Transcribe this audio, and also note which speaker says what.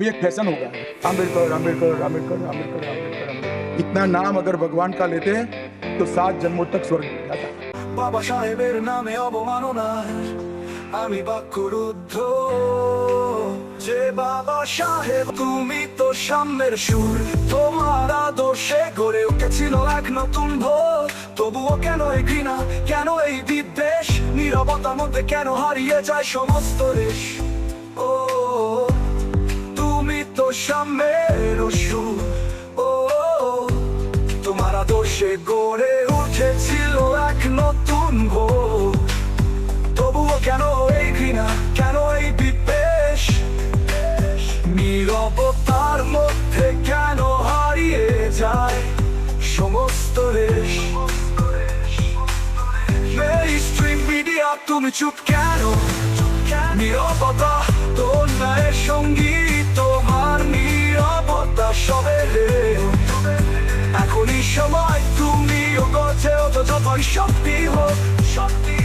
Speaker 1: भी एक फैशन हो गया है। आम्बेडकर आम्बेडकर आम्बेडकर आम्बेडकर आम्बेडकर आम्बेडकर। इतना नाम अगर भगवान का लेते हैं तो 7 जन्मों तक स्वर्ग मिल जाता है।
Speaker 2: বাবা সাহেবের নামে অবমাননার আমি বাক্যরুদ্ধ, যে বাবা সাহেব তুমি তো সাম্যের সুর, তোমার আদর্শে গড়ে উঠেছিল এক নতুন ভোর। তবুও কেন এই ঘৃণা, কেন এই বিদ্বেষ, নীরবতার মধ্যে কেন হারিয়ে যায় সমস্ত রেশ? ও তুমি তো সাম্যের সুর, ও তোমার আদর্শে গড়ে উঠেছিল এক নতুন ভোর। তবুও কেন এই ঘৃণা, কেন এই বিদ্বেষ, নীরবতার মধ্যে কেন হারিয়ে যায় সমস্ত রেশ? মেইনস্ট্রিম মিডিয়া তুমি চুপ কেন? নীরবতা তোর ন্যায়ের সঙ্গী, তোমার নীরবতা সবেরে। এখনই সময় তুমিও গর্জে ওঠো, যতই শক্তি হোক শক্তি